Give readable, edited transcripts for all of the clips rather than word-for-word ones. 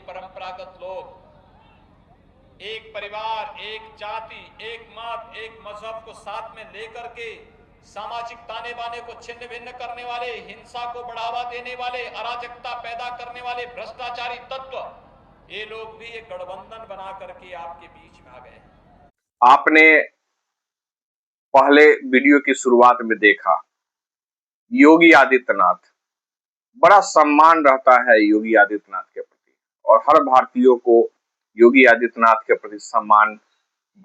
परंपरागत लोग एक परिवार, एक जाति, एक मत, एक मजहब को साथ में लेकर के सामाजिक ताने बाने को छिन्न भिन्न करने वाले, हिंसा को बढ़ावा देने वाले, अराजकता पैदा करने वाले भ्रष्टाचारी तत्व, ये लोग भी एक गठबंधन बना करके आपके बीच में आ गए। आपने पहले वीडियो की शुरुआत में देखा योगी आदित्यनाथ, बड़ा सम्मान रहता है योगी आदित्यनाथ के प्रति और हर भारतीयों को योगी आदित्यनाथ के प्रति सम्मान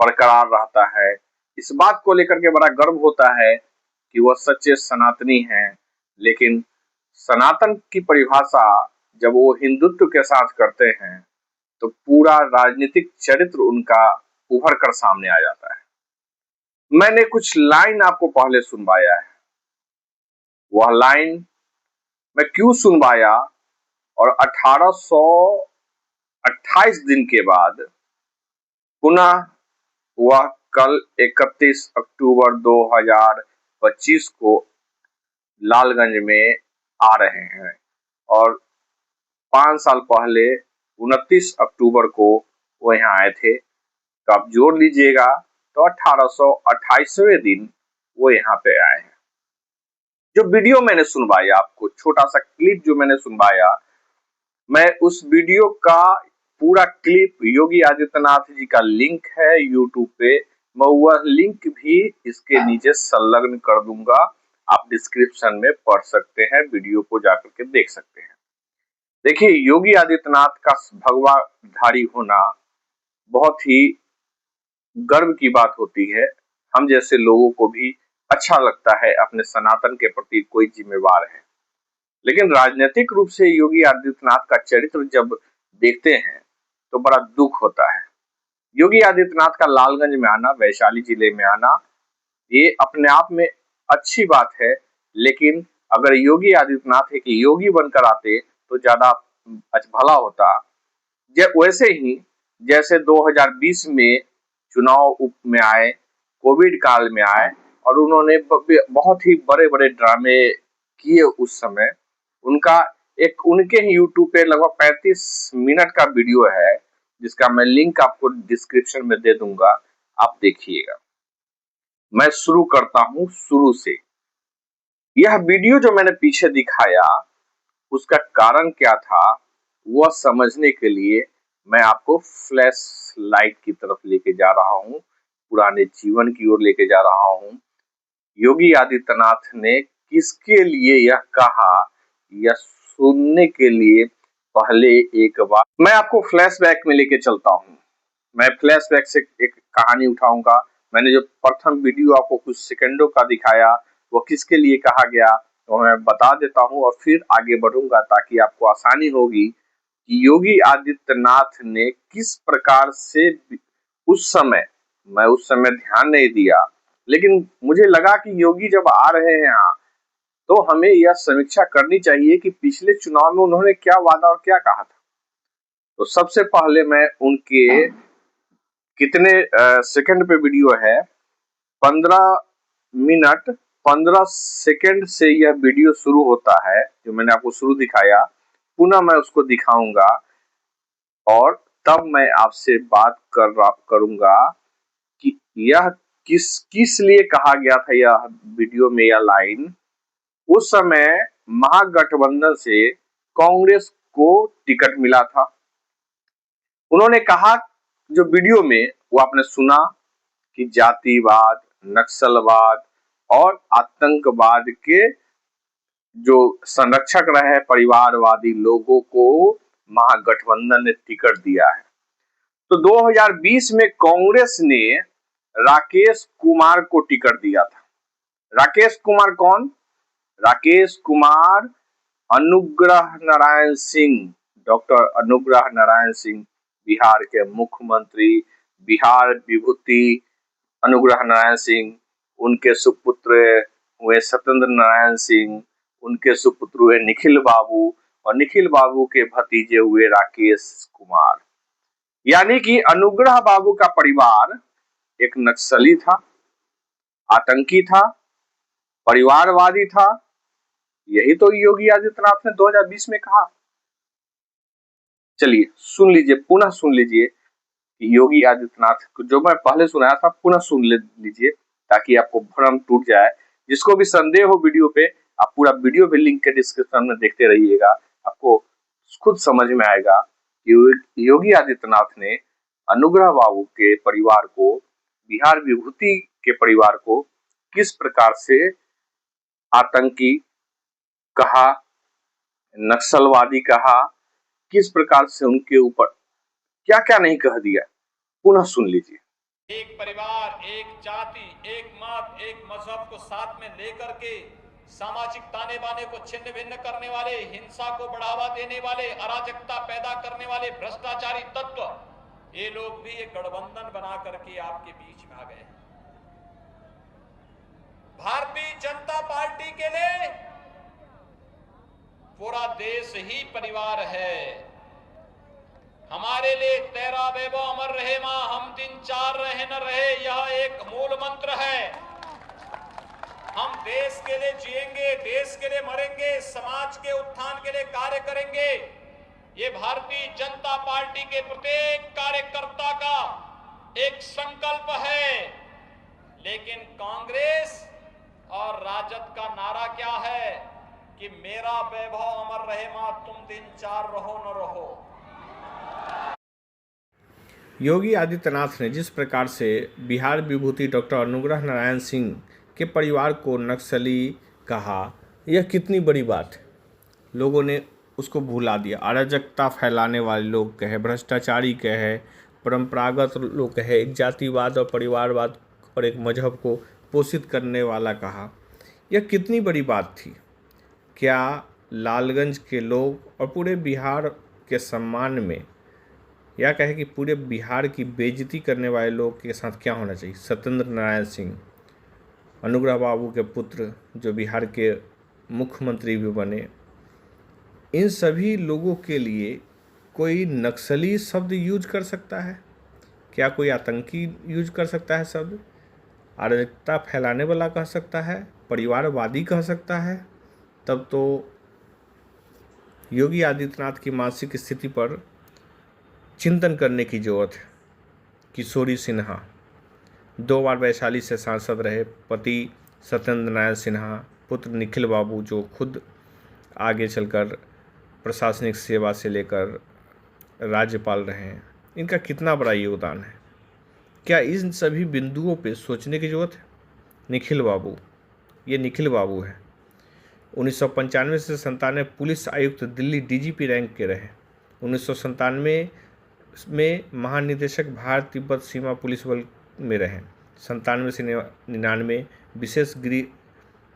बरकरार रहता है। इस बात को लेकर के बड़ा गर्व होता है कि वह सच्चे सनातनी हैं, लेकिन सनातन की परिभाषा जब वो हिंदुत्व के साथ करते हैं तो पूरा राजनीतिक चरित्र उनका उभर कर सामने आ जाता है। मैंने कुछ लाइन आपको पहले सुनवाया है, वह लाइन मैं क्यों सुनवाया और 1828 दिन के बाद पुनः वह कल 31 अक्टूबर 2025 को लालगंज में आ रहे हैं और 5 साल पहले 29 अक्टूबर को वो यहाँ आए थे। तो आप जोड़ लीजिएगा तो 1828वें दिन वो यहाँ पे आए हैं। जो वीडियो मैंने सुनवाया आपको, छोटा सा क्लिप जो मैंने सुनवाया, मैं उस वीडियो का पूरा क्लिप, योगी आदित्यनाथ जी का लिंक है यूट्यूब पे, मैं वह लिंक भी इसके नीचे संलग्न कर दूंगा। आप डिस्क्रिप्शन में पढ़ सकते हैं, वीडियो को जाकर के देख सकते हैं। देखिए, योगी आदित्यनाथ का भगवा धारी होना बहुत ही गर्व की बात होती है। हम जैसे लोगों को भी अच्छा लगता है अपने सनातन के प्रति कोई जिम्मेवार है, लेकिन राजनीतिक रूप से योगी आदित्यनाथ का चरित्र जब देखते हैं तो बड़ा दुख होता है। योगी आदित्यनाथ का लालगंज में आना, वैशाली जिले में आना, ये अपने आप में अच्छी बात है, लेकिन अगर योगी आदित्यनाथ एक योगी बनकर आते तो ज्यादा भला होता। वैसे ही जैसे 2020 में चुनाव में आए, कोविड काल में आए और उन्होंने बहुत ही बड़े बड़े ड्रामे किए उस समय। उनका एक उनके ही यूट्यूब पे लगभग 35 मिनट का वीडियो है, जिसका मैं लिंक आपको डिस्क्रिप्शन में दे दूंगा, आप देखिएगा। मैं शुरू करता हूं शुरू से। यह वीडियो जो मैंने पीछे दिखाया, उसका कारण क्या था वह समझने के लिए मैं आपको फ्लैश लाइट की तरफ लेके जा रहा हूं, पुराने जीवन की ओर लेके जा रहा हूं। योगी आदित्यनाथ ने किसके लिए यह कहा, यह सुनने के लिए पहले एक बार मैं आपको फ्लैशबैक में लेके चलता हूं। मैं फ्लैशबैक से एक कहानी उठाऊंगा। मैंने जो प्रथम वीडियो आपको कुछ सेकंडों का दिखाया, वो किसके लिए कहा गया तो मैं बता देता हूं और फिर आगे बढ़ूंगा, ताकि आपको आसानी होगी कि योगी आदित्यनाथ ने किस प्रकार से मैं उस समय ध्यान नहीं दिया, लेकिन मुझे लगा कि योगी जब आ रहे हैं यहाँ तो हमें यह समीक्षा करनी चाहिए कि पिछले चुनाव में उन्होंने क्या वादा और क्या कहा था। तो सबसे पहले मैं उनके कितने सेकंड पे वीडियो है, 15 मिनट 15 सेकंड से यह वीडियो शुरू होता है, जो मैंने आपको शुरू दिखाया। पुनः मैं उसको दिखाऊंगा और तब मैं आपसे बात करूंगा कि यह किस लिए कहा गया था। यह वीडियो में यह लाइन, उस समय महागठबंधन से कांग्रेस को टिकट मिला था। उन्होंने कहा, जो वीडियो में वो आपने सुना, कि जातिवाद, नक्सलवाद और आतंकवाद के जो संरक्षक रहे परिवारवादी लोगों को महागठबंधन ने टिकट दिया है। तो 2020 में कांग्रेस ने राकेश कुमार को टिकट दिया था। राकेश कुमार कौन? राकेश कुमार अनुग्रह नारायण सिंह, डॉक्टर अनुग्रह नारायण सिंह, बिहार के मुख्यमंत्री, बिहार विभूति अनुग्रह नारायण सिंह, उनके सुपुत्र हुए सत्येंद्र नारायण सिंह, उनके सुपुत्र हुए निखिल बाबू और निखिल बाबू के भतीजे हुए राकेश कुमार। यानी कि अनुग्रह बाबू का परिवार एक नक्सली था, आतंकी था, परिवारवादी था। यही तो योगी आदित्यनाथ ने 2020 में कहा। चलिए सुन लीजिए, पुनः सुन लीजिए योगी आदित्यनाथ को, जो मैं पहले सुनाया था पुनः सुन लीजिए ताकि आपको भ्रम टूट जाए। जिसको भी संदेह हो वीडियो पे, आप पूरा वीडियो भी लिंक के डिस्क्रिप्शन में देखते रहिएगा, आपको खुद समझ में आएगा कि योगी आदित्यनाथ ने अनुग्रह बाबू के परिवार को, बिहार विभूति के परिवार को किस प्रकार से आतंकी कहा, नक्सलवादी कहा, किस प्रकार से उनके ऊपर क्या क्या नहीं कह दिया। पुनः सुन लीजिए। एक परिवार, एक जाति, एक मत, एक मजहब को साथ में लेकर के सामाजिक ताने बाने को छिन्न भिन्न करने वाले, हिंसा को बढ़ावा देने वाले, अराजकता पैदा करने वाले भ्रष्टाचारी तत्व, ये लोग भी एक गठबंधन बना करके आपके बीच में आ गए। भारतीय जनता पार्टी के लिए पूरा देश ही परिवार है। हमारे लिए तेरा बेबो अमर रहे मां, हम दिन चार रहे न रहे, यह एक मूल मंत्र है। हम देश के लिए जिएंगे, देश के लिए मरेंगे, समाज के उत्थान के लिए कार्य करेंगे। ये भारतीय जनता पार्टी के प्रत्येक कार्यकर्ता का एक संकल्प है। लेकिन कांग्रेस और राजद का नारा क्या है कि मेरा वैभव अमर रहे मां, तुम दिन चार रहो न रहो। योगी आदित्यनाथ ने जिस प्रकार से बिहार विभूति डॉक्टर अनुग्रह नारायण सिंह के परिवार को नक्सली कहा, यह कितनी बड़ी बात है। लोगों ने उसको भुला दिया। अराजकता फैलाने वाले लोग कहे, भ्रष्टाचारी कहे, परंपरागत लोग कहे, एक जातिवाद और परिवारवाद और एक मजहब को पोषित करने वाला कहा। यह कितनी बड़ी बात थी। क्या लालगंज के लोग और पूरे बिहार के सम्मान में, या कहे कि पूरे बिहार की बेइज्जती करने वाले लोग के साथ क्या होना चाहिए। सत्येंद्र नारायण सिंह, अनुग्रह बाबू के पुत्र जो बिहार के मुख्यमंत्री भी बने, इन सभी लोगों के लिए कोई नक्सली शब्द यूज कर सकता है? क्या कोई आतंकी यूज कर सकता है शब्द? अराजकता फैलाने वाला कह सकता है? परिवारवादी कह सकता है? तब तो योगी आदित्यनाथ की मानसिक स्थिति पर चिंतन करने की जरूरत है। किशोरी सिन्हा 2 बार वैशाली से सांसद रहे, पति सत्येंद्र नारायण सिन्हा, पुत्र निखिल बाबू जो खुद आगे चलकर प्रशासनिक सेवा से लेकर राज्यपाल रहे हैं, इनका कितना बड़ा योगदान है। क्या इन सभी बिंदुओं पे सोचने की जरूरत है? निखिल बाबू, ये निखिल बाबू है, 1995 से 97 पुलिस आयुक्त दिल्ली डीजीपी रैंक के रहे। 1997 में महानिदेशक भारत तिब्बत सीमा पुलिस बल में रहे। 97 से 99 विशेष गृह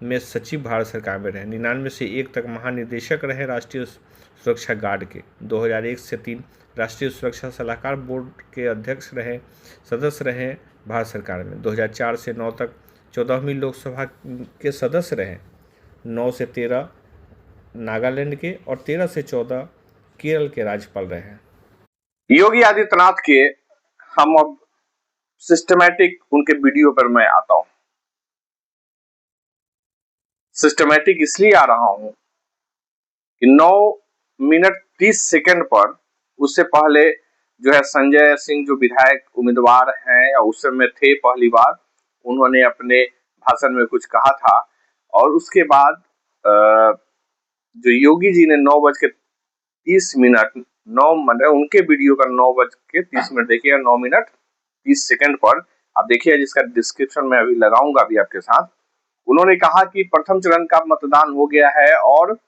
में सचिव भारत सरकार में रहे। 99 से 1 तक महानिदेशक रहे राष्ट्रीय सुरक्षा गार्ड के। 2001 से 3 राष्ट्रीय सुरक्षा सलाहकार बोर्ड के अध्यक्ष रहे, सदस्य रहे भारत सरकार में। 2004 से 9 तक 14वीं लोकसभा के सदस्य रहे। 9 से 13 नागालैंड के और 13 से 14 केरल के राज्यपाल रहे हैं। योगी आदित्यनाथ के हम अब सिस्टमैटिक उनके वीडियो पर मैं आता हूं। सिस्टमैटिक इसलिए आ रहा हूं कि 9 मिनट 30 सेकंड पर, उससे पहले जो है संजय सिंह जो विधायक उम्मीदवार हैं या उस समय थे पहली बार, उन्होंने अपने भाषण में कुछ कहा था। और उसके बाद जो योगी जी ने 9:30 उनके वीडियो का 9:30 देखिएगा, 9 मिनट 30 सेकंड पर आप देखिए, जिसका डिस्क्रिप्शन में अभी लगाऊंगा अभी आपके साथ। उन्होंने कहा कि प्रथम चरण का मतदान हो गया है और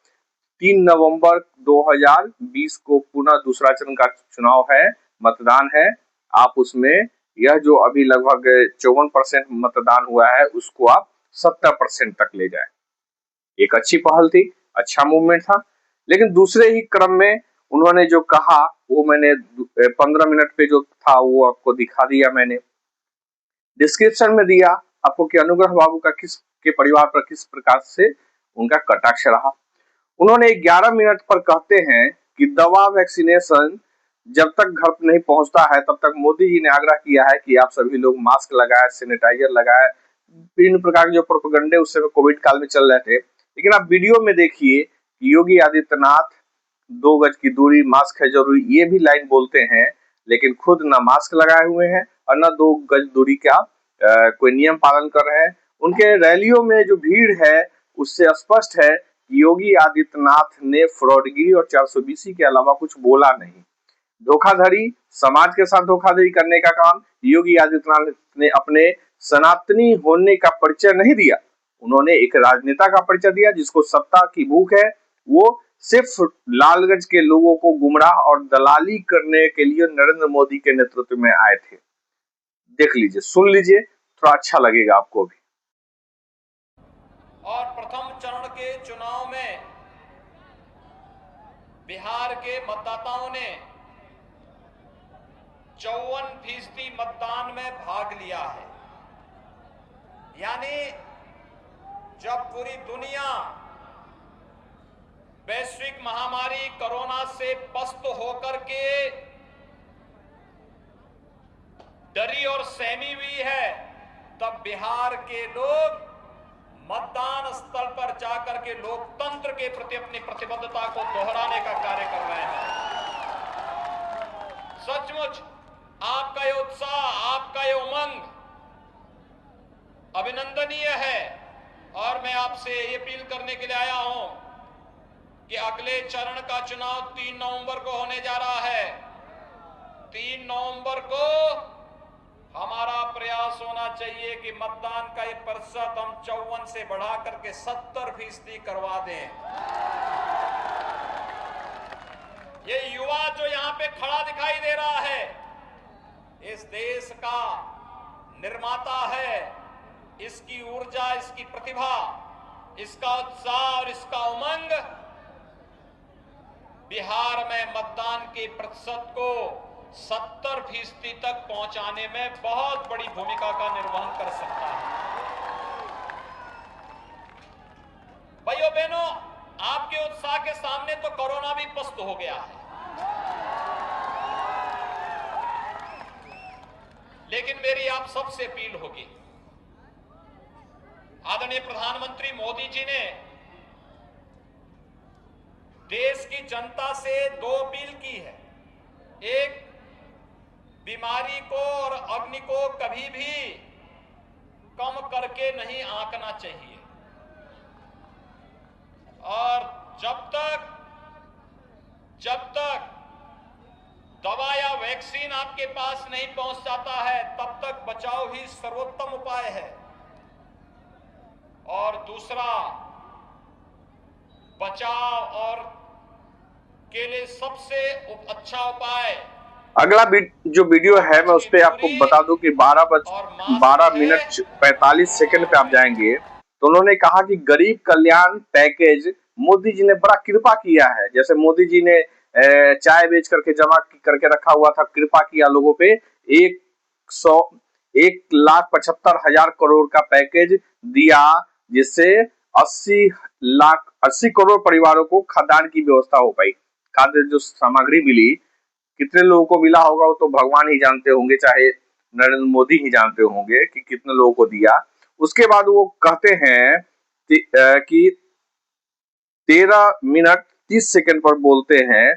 3 नवंबर 2020 को पुनः दूसरा चरण का चुनाव है, मतदान है। आप उसमें यह जो अभी लगभग 54% मतदान हुआ है उसको आप 70% तक ले जाए। एक अच्छी पहल थी, अच्छा मूवमेंट था। लेकिन दूसरे ही क्रम में उन्होंने जो कहा वो मैंने 15 मिनट पे जो था वो आपको दिखा दिया, मैंने डिस्क्रिप्शन में दिया आपको कि अनुग्रह बाबू का किस के परिवार पर किस प्रकार से उनका कटाक्ष रहा। उन्होंने 11 मिनट पर कहते हैं कि दवा वैक्सीनेशन जब तक घर नहीं पहुंचता है तब तक मोदी जी ने आग्रह किया है कि आप सभी लोग मास्क लगाए, सैनिटाइजर लगाए। विभिन्न प्रकार के जो प्रोपेगेंडे उस समय कोविड काल में चल रहे थे। लेकिन आप वीडियो में देखिए कि योगी आदित्यनाथ 2 गज की दूरी, मास्क है जरूरी, ये भी लाइन बोलते हैं, लेकिन खुद ना मास्क लगाए हुए हैं और ना 2 गज दूरी का कोई नियम पालन कर रहे हैं। उनके रैलियों में जो भीड़ है उससे स्पष्ट है कि योगी आदित्यनाथ ने फ्रॉडगिरी और 420 के अलावा कुछ बोला नहीं। धोखाधड़ी, समाज के साथ धोखाधड़ी करने का काम योगी आदित्यनाथ ने अपने सनातनी होने का परिचय नहीं दिया। उन्होंने एक राजनेता का परिचय दिया जिसको सत्ता की भूख है। वो सिर्फ लालगंज के लोगों को गुमराह और दलाली करने के लिए नरेंद्र मोदी के नेतृत्व में आए थे। देख लीजिए, सुन लीजिए, थोड़ा अच्छा लगेगा आपको भी। और प्रथम चरण के चुनाव में बिहार के मतदाताओं ने 54% मतदान में भाग लिया है। यानी जब पूरी दुनिया वैश्विक महामारी कोरोना से पस्त होकर के डरी और सहमी हुई है, तब बिहार के लोग मतदान स्थल पर जाकर के लोकतंत्र के प्रति अपनी प्रतिबद्धता को दोहराने का कार्य कर रहे हैं। सचमुच आपका ये उत्साह, आपका ये उमंग अभिनंदनीय है और मैं आपसे ये अपील करने के लिए आया हूं कि अगले चरण का चुनाव 3 नवंबर को होने जा रहा है। 3 नवंबर को हमारा प्रयास होना चाहिए कि मतदान का ये प्रतिशत हम 54 से बढ़ा करके 70% करवा दें। ये युवा जो यहां पे खड़ा दिखाई दे रहा है, इस देश का निर्माता है। इसकी ऊर्जा, इसकी प्रतिभा, इसका उत्साह और इसका उमंग बिहार में मतदान के प्रतिशत को 70% तक पहुंचाने में बहुत बड़ी भूमिका का निर्वहन कर सकता है। भाइयों बहनों, आपके उत्साह के सामने तो कोरोना भी पस्त हो गया है, लेकिन मेरी आप सबसे अपील होगी, आदरणीय प्रधानमंत्री मोदी जी ने देश की जनता से 2 अपील की है। एक, बीमारी को और अग्नि को कभी भी कम करके नहीं आंकना चाहिए और जब तक दवा या वैक्सीन आपके पास नहीं पहुंच जाता है, तब तक बचाव ही सर्वोत्तम उपाय है। और दूसरा, बचाव और के लिए सबसे अच्छा उपाय, अगला जो वीडियो है मैं उस पर आपको बता दूं कि 12 मिनट 45 सेकंड पे आप जाएंगे तो उन्होंने कहा कि गरीब कल्याण पैकेज मोदी जी ने बड़ा कृपा किया है। जैसे मोदी जी ने चाय बेच करके जमा करके रखा हुआ था, कृपा किया लोगों पे, 1,75,000 करोड़ का पैकेज दिया, जिससे 80 करोड़ परिवारों को खाद्यान्न की व्यवस्था हो पाई। खाद्य जो सामग्री मिली, कितने लोगों को मिला होगा वो तो भगवान ही जानते होंगे, चाहे नरेंद्र मोदी ही जानते होंगे कि कितने लोगों को दिया। उसके बाद वो कहते हैं कि 13 मिनट 30 सेकंड पर बोलते हैं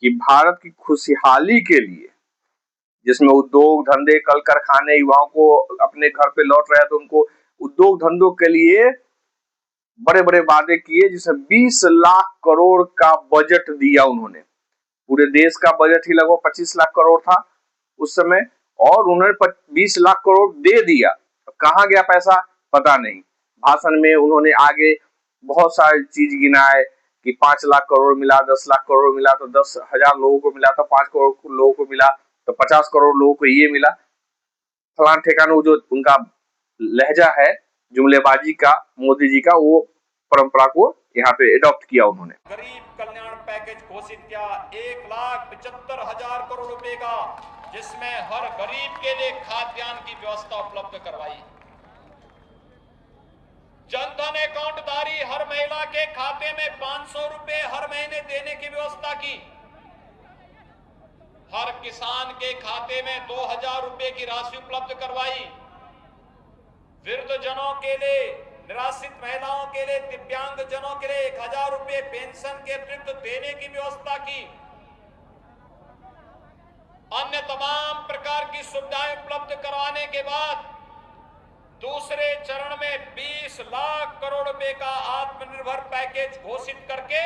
कि भारत की खुशहाली के लिए, जिसमें उद्योग धंधे, कल कारखाने, युवाओं को अपने घर पे लौट रहे हैं तो उनको उद्योग धंधों के लिए बड़े बड़े वादे किए, जिसमें 20 लाख करोड़ का बजट दिया उन्होंने। पूरे देश का बजट ही लगभग 25 लाख करोड़ था उस समय, और उन्होंने 20 लाख करोड़ दे दिया। कहाँ गया पैसा पता नहीं। भाषण में उन्होंने आगे बहुत सारी चीज गिनाए कि 5 लाख करोड़ मिला, 10 लाख करोड़ मिला, तो 10,000 लोगों को मिला, तो 5 करोड़ लोगों को मिला, तो 50 करोड़ लोगों को ये मिला। फलान ठेकाना, जो उनका लहजा है जुमलेबाजी का, मोदी जी का, वो परंपरा को यहाँ पे एडॉप्ट किया उन्होंने। गरीब कल्याण पैकेज घोषित किया 1,75,000 करोड़ रुपए का, जिसमें हर गरीब के लिए खाद्यान्न की व्यवस्था उपलब्ध करवाई। जनधन अकाउंटधारी हर महिला के खाते में 500 रुपए हर महीने देने की व्यवस्था की। हर किसान के खाते में 2,000 रुपए की राशि उपलब्ध करवाई। वृद्धजनों के लिए निराश्रित महिलाओं के लिए, दिव्यांग जनों के लिए 1000 रुपए पेंशन के अतिरिक्त देने की व्यवस्था की। अन्य तमाम प्रकार की सुविधाएं उपलब्ध करवाने के बाद दूसरे चरण में 20 लाख करोड़ रुपए का आत्मनिर्भर पैकेज घोषित करके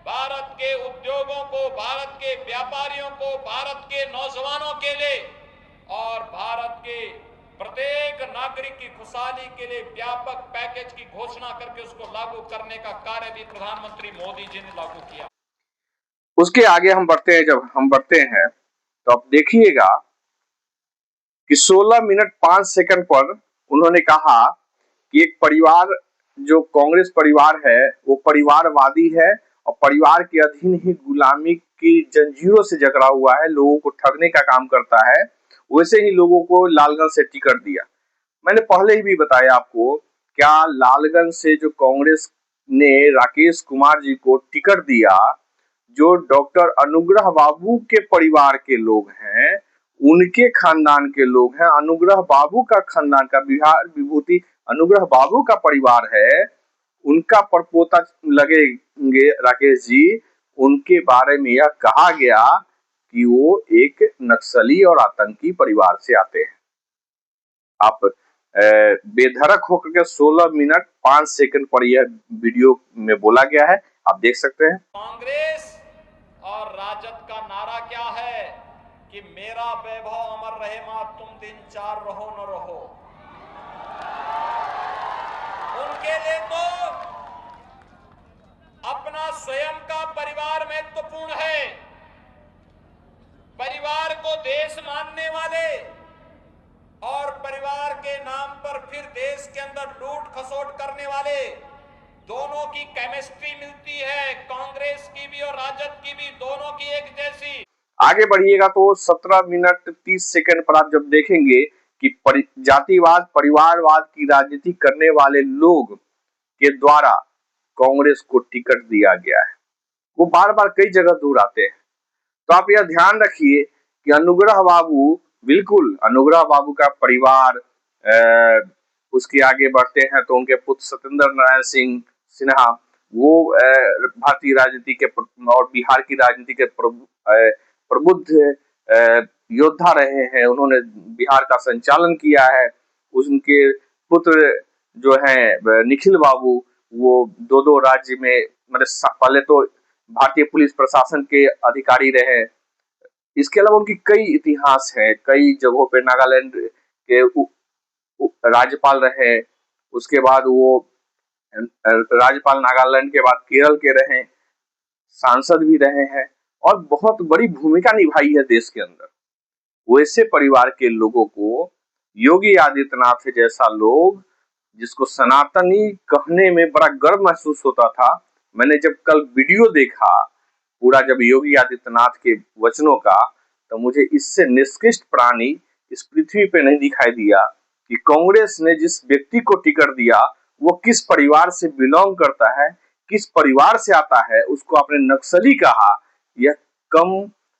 भारत के उद्योगों को, भारत के व्यापारियों को, भारत के नौजवानों के लिए और भारत के प्रत्येक नागरिक की खुशहाली के लिए व्यापक पैकेज की घोषणा करके उसको लागू करने का कार्य भी प्रधानमंत्री मोदी जी ने लागू किया। उसके आगे हम बढ़ते हैं। जब हम बढ़ते हैं तो आप देखिएगा कि 16 मिनट 5 सेकंड पर उन्होंने कहा कि एक परिवार, जो कांग्रेस परिवार है, वो परिवारवादी है और परिवार के अधीन ही गुलामी की जंजीरों से जकड़ा हुआ है, लोगों को ठगने का काम करता है। वैसे ही लोगों को लालगंज से टिकट दिया। मैंने पहले ही भी बताया आपको, क्या लालगंज से जो कांग्रेस ने राकेश कुमार जी को टिकट दिया, जो डॉक्टर अनुग्रह बाबू के परिवार के लोग हैं, उनके खानदान के लोग हैं, अनुग्रह बाबू का खानदान का, बिहार विभूति अनुग्रह बाबू का परिवार है, उनका परपोता लगेंगे राकेश जी। उनके बारे में यह कहा गया कि वो एक नक्सली और आतंकी परिवार से आते हैं। आप बेधड़क होकर के 16 मिनट 5 सेकंड पर यह वीडियो में बोला गया है, आप देख सकते हैं। कांग्रेस और राजद का नारा क्या है कि मेरा वैभव अमर रहे मां, तुम 3-4 रहो न रहो। उनके लिए तो अपना स्वयं का परिवार महत्वपूर्ण है। परिवार को देश मानने वाले और परिवार के नाम पर फिर देश के अंदर लूट खसोट करने वाले, दोनों की केमिस्ट्री मिलती है, कांग्रेस की भी और राजद की भी, दोनों की एक जैसी। आगे बढ़िएगा तो 17 मिनट 30 सेकंड पर आप जब देखेंगे कि जातिवाद, परिवारवाद की राजनीति करने वाले लोग के द्वारा कांग्रेस को टिकट दिया गया है, वो बार बार कई जगह दोहराते हैं। तो आप यह ध्यान रखिए कि अनुग्रह बाबू, बिल्कुल अनुग्रह बाबू का परिवार, उसके आगे बढ़ते हैं तो उनके पुत्र सत्येंद्र नारायण सिंह सिन्हा, वो भारतीय राजनीति के और बिहार की राजनीति के प्रबुद्ध योद्धा रहे हैं। उन्होंने बिहार का संचालन किया है। उनके पुत्र जो हैं निखिल बाबू, वो दो राज्य में, मतलब पहले तो भारतीय पुलिस प्रशासन के अधिकारी रहे। इसके अलावा उनकी कई इतिहास है, कई जगहों पे नागालैंड के राज्यपाल रहे, उसके बाद वो राज्यपाल नागालैंड के बाद केरल के रहे, सांसद भी रहे हैं और बहुत बड़ी भूमिका निभाई है देश के अंदर। वैसे परिवार के लोगों को योगी आदित्यनाथ जैसा लोग, जिसको सनातनी कहने में बड़ा गर्व महसूस होता था, मैंने जब कल वीडियो देखा पूरा, जब योगी आदित्यनाथ के वचनों का, तो मुझे इससे निकृष्ट प्राणी इस पृथ्वी पे नहीं दिखाई दिया कि कांग्रेस ने जिस व्यक्ति को टिकट दिया वो किस परिवार से बिलोंग करता है, किस परिवार से आता है, उसको आपने नक्सली कहा। यह कम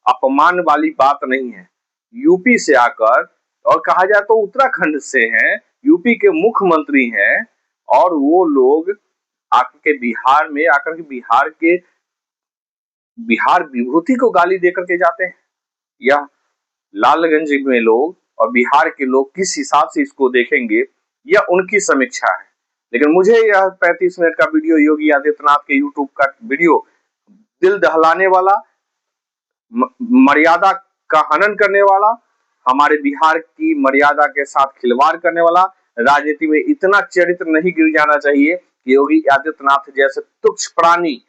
अपमान वाली बात नहीं है। यूपी से आकर, और कहा जाए तो उत्तराखंड से हैं, यूपी के मुख्यमंत्री हैं, और वो लोग आकर के बिहार में आकर के बिहार विभूति को गाली देकर के जाते हैं। यह लालगंज में लोग और बिहार के लोग किस हिसाब से इसको देखेंगे, यह उनकी समीक्षा है। लेकिन मुझे यह 35 मिनट का वीडियो, योगी आदित्यनाथ के यूट्यूब का वीडियो, दिल दहलाने वाला, मर्यादा का हनन करने वाला, हमारे बिहार की मर्यादा के साथ खिलवाड़ करने वाला, राजनीति में इतना चरित्र नहीं गिर जाना चाहिए कि योगी आदित्यनाथ जैसे तुच्छ प्राणी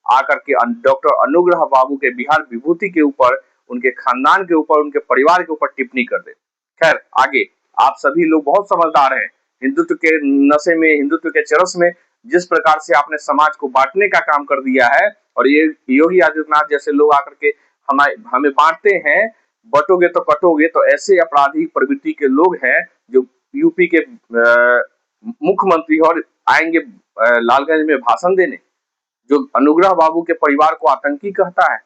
आकर के डॉक्टर अनुग्रह बाबू के बिहार विभूति के ऊपर, उनके खानदान के ऊपर, उनके परिवार के ऊपर टिप्पणी कर दे। खैर, आगे आप सभी लोग बहुत समझदार हैं। हिंदुत्व के नशे में, हिंदुत्व के चरस में जिस प्रकार से आपने समाज को बांटने का काम कर दिया है, और ये योगी आदित्यनाथ जैसे लोग आकर के हमें बांटते हैं, बटोगे तो कटोगे, तो ऐसे अपराधी प्रवृत्ति के लोग हैं जो यूपी के मुख्यमंत्री और आएंगे लालगंज में भाषण देने, जो अनुग्रह बाबू के परिवार को आतंकी कहता है,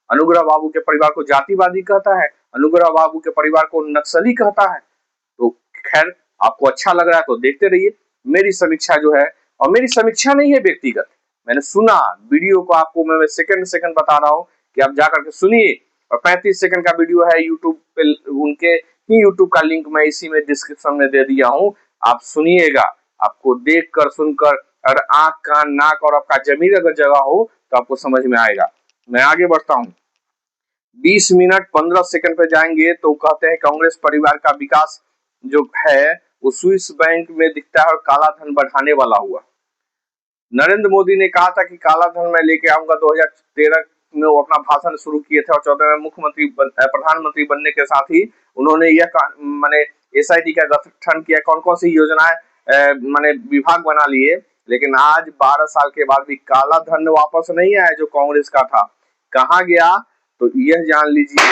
अनुग्रह बाबू के परिवार को जातिवादी कहता है, अनुग्रह बाबू के परिवार को नक्सली कहता है। तो खैर, आपको अच्छा लग रहा है तो देखते रहिए। मेरी समीक्षा जो है, और मेरी समीक्षा नहीं है व्यक्तिगत, मैंने सुना वीडियो को, आपको मैं सेकंड बता रहा हूँ कि आप जाकर के सुनिए। और 35 सेकंड का वीडियो है यूट्यूब पे, उनके ही यूट्यूब का लिंक मैं इसी में डिस्क्रिप्शन में दे दिया हूँ, आप सुनिएगा। आपको देख कर सुनकर अगर आंख कान नाक और आपका जमीन अगर जगह हो तो आपको समझ में आएगा। मैं आगे बढ़ता हूँ। 20 मिनट 15 सेकंड पे जाएंगे तो कहते हैं कांग्रेस परिवार का विकास जो है वो स्विस बैंक में दिखता है और काला धन बढ़ाने वाला हुआ। नरेंद्र मोदी ने कहा था कि काला धन मैं लेके आऊंगा। 2013 में वो अपना भाषण शुरू किए थे और 14 में प्रधानमंत्री बनने के साथ ही उन्होंने यह माने SIT का गठन किया, कौन कौन सी योजनाएं माने विभाग बना लिए। लेकिन आज 12 साल के बाद भी काला धन वापस नहीं आया जो कांग्रेस का था। कहाँ गया तो यह जान लीजिए